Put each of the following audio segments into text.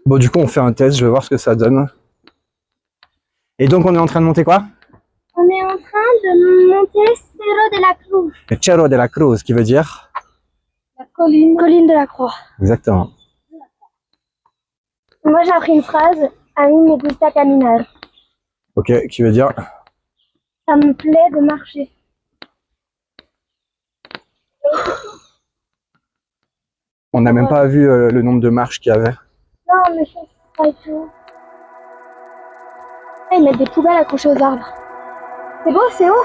Bon, du coup, on fait un test, je vais voir ce que ça donne. Et donc, on est en train de monter quoi? On est en train de monter Cerro de la Cruz. Le Cerro de la Cruz, qui veut dire? La colline. Colline de la Croix. Exactement. Moi, j'ai appris une phrase. A mí me gusta caminar. Ok, qui veut dire? Ça me plaît de marcher. On n'a même pas vu le nombre de marches qu'il y avait. Non, mais c'est pas tout. Ils mettent des poubelles accrochées aux arbres. C'est beau, c'est haut.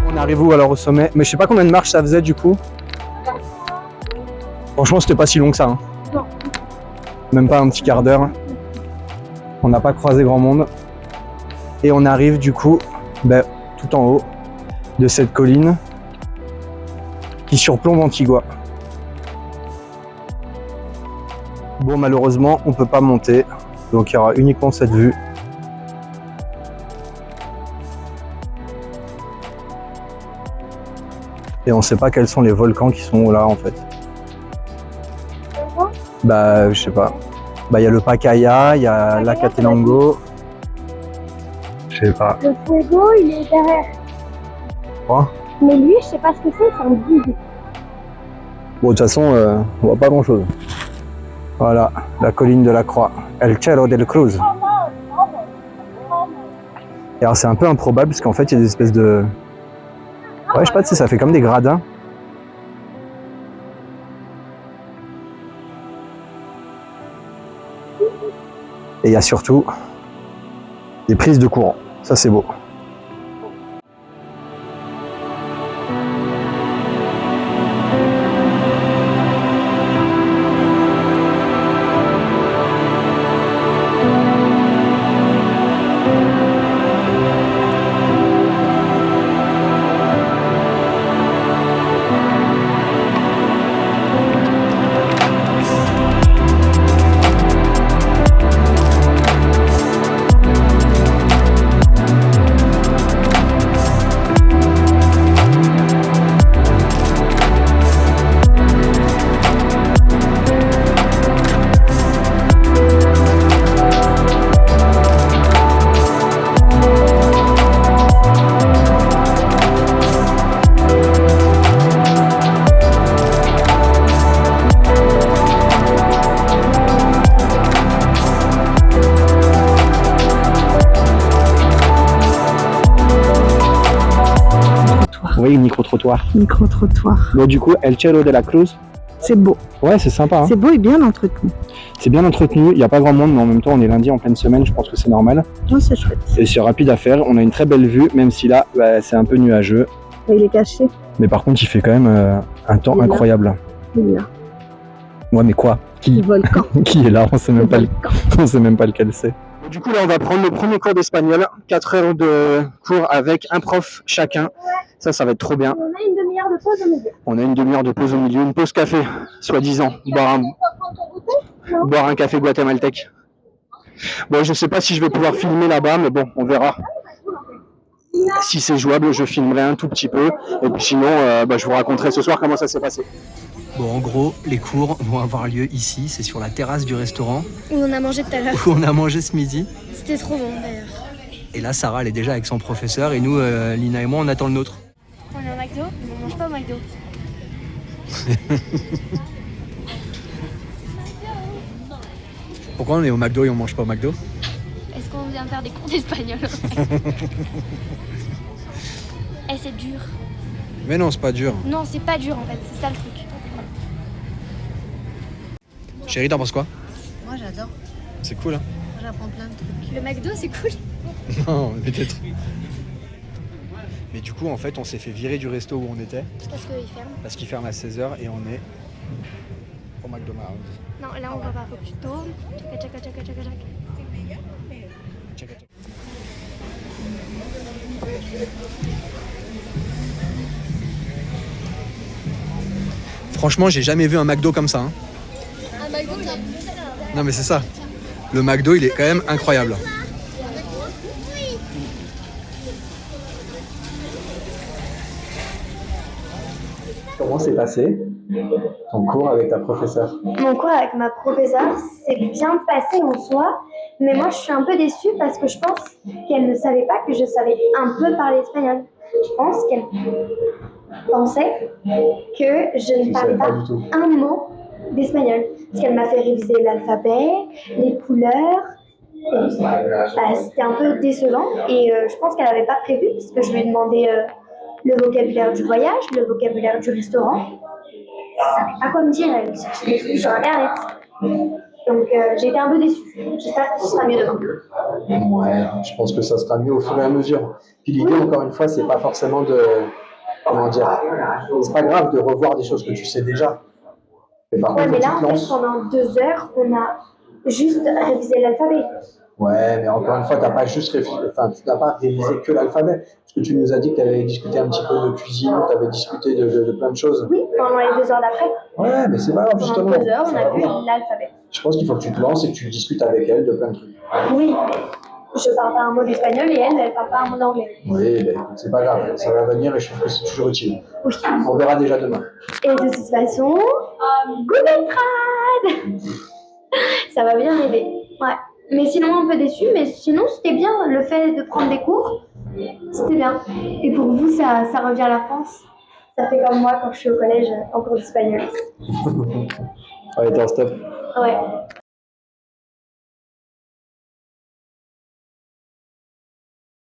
On arrive où alors au sommet? Mais je sais pas combien de marches ça faisait du coup. Franchement, c'était pas si long que ça. Hein. Non. Même pas un petit quart d'heure. On n'a pas croisé grand monde. Et on arrive du coup tout en haut de cette colline qui surplombe Antigua. Bon, malheureusement, on peut pas monter. Donc il y aura uniquement cette vue. Et on sait pas quels sont les volcans qui sont là en fait. Bah, je sais pas. Bah, il y a le Pacaya, il y a l'Acatenango. Je sais pas. Le Fuego, il est derrière. Quoi? Mais lui, je sais pas ce que c'est un guide. Bon, de toute façon, on voit pas grand chose. Voilà, la colline de la Croix. El Cerro del Cruz. Et alors, c'est un peu improbable parce qu'en fait, il y a des espèces de. Ouais, je sais pas si ça fait comme des gradins. Et il y a surtout des prises de courant. Ça, c'est beau. Oui, micro-trottoir. Micro-trottoir. Bon, du coup, El Cerro de la Cruz. C'est beau. Ouais, c'est sympa. Hein. C'est beau et bien entretenu. C'est bien entretenu, il n'y a pas grand monde, mais en même temps, on est lundi en pleine semaine, je pense que c'est normal. Non, c'est chouette. Et c'est rapide à faire, on a une très belle vue, même si là, c'est un peu nuageux. Et il est caché. Mais par contre, il fait quand même un temps incroyable. Il est là. Ouais, mais quoi? Le volcan. Qui est là? On sait même pas volcan. on sait même pas lequel c'est. Du coup, là, on va prendre le premier cours d'espagnol. 4 heures de cours avec un prof chacun. Ça va être trop bien. On a une demi-heure de pause au milieu. On a une demi-heure de pause au milieu, une pause café, soi-disant. Boire un café guatémaltèque. Bon, je sais pas si je vais pouvoir filmer là-bas, mais bon, on verra. Si c'est jouable, je filmerai un tout petit peu. Et puis sinon, je vous raconterai ce soir comment ça s'est passé. Bon, en gros, les cours vont avoir lieu ici. C'est sur la terrasse du restaurant. Où on a mangé tout à l'heure. Où on a mangé ce midi. C'était trop bon d'ailleurs. Et là, Sarah, elle est déjà avec son professeur. Et nous, Lina et moi, on attend le nôtre. On est au McDo, mais on mange pas au McDo. Pourquoi on est au McDo et on mange pas au McDo? Est-ce qu'on vient faire des cours d'espagnol? Eh, c'est dur. Mais non, c'est pas dur. Non, c'est pas dur en fait, c'est ça le truc. Chérie, t'en penses quoi? Moi j'adore, C'est cool, hein? moi j'apprends plein de trucs. Le McDo, c'est cool. Non, peut-être. Mais du coup, en fait, on s'est fait virer du resto où on était. Parce qu'il ferme. Parce qu'il ferme à 16h et on est au McDonald's. Non, là on va pas, faut que tu tournes. Tchaca, tchaca, tchaca, tchaca, tchaca. Tchaca, tchaca. Franchement, j'ai jamais vu un McDo comme ça. Hein. Un McDo, Non mais c'est ça. Le McDo, il est quand même incroyable. Comment s'est passé ton cours avec ta professeure? Mon cours avec ma professeure s'est bien passé en soi, mais moi je suis un peu déçue parce que je pense qu'elle ne savait pas que je savais un peu parler espagnol. Je pense qu'elle pensait que je ne parlais pas du tout. un mot d'espagnol. Parce qu'elle m'a fait réviser l'alphabet, les couleurs. C'était un peu décevant et je pense qu'elle n'avait pas prévu parce que je lui ai demandé le vocabulaire du voyage, le vocabulaire du restaurant. Elle ne savait pas quoi me dire, elle cherchait des trucs sur internet. Donc j'ai été un peu déçue. J'espère que ce sera mieux demain. Ouais, je pense que ça sera mieux au fur et à mesure. Puis l'idée, encore une fois, c'est pas forcément de... Comment dire? C'est pas grave de revoir des choses que tu sais déjà. Mais par Ouais, contre, mais tu là, te en fait, lances. pendant 2 heures, on a juste révisé l'alphabet. Ouais, mais encore une fois, tu n'as pas révisé que l'alphabet. Parce que tu nous as dit que tu avais discuté un petit peu de cuisine, tu avais discuté de plein de choses. Oui, pendant les 2 heures d'après. Ouais, mais c'est pas grave, justement. Pendant 2 heures, on a vu Vraiment. l'alphabet. Je pense qu'il faut que tu te lances et que tu discutes avec elle de plein de trucs. Oui, je parle pas un mot d'espagnol et elle parle pas un mot d'anglais. Oui, ben, écoute, c'est pas grave, ça va venir et je trouve que c'est toujours utile. Oui. On verra déjà demain. Et de toute façon, Google Trad ça va bien aider. Ouais. Mais sinon, un peu déçu, mais sinon, c'était bien le fait de prendre des cours. C'était bien. Et pour vous, ça revient à la France. Ça fait comme moi quand je suis au collège en cours d'espagnol. Allez, t'es en stop. Ouais.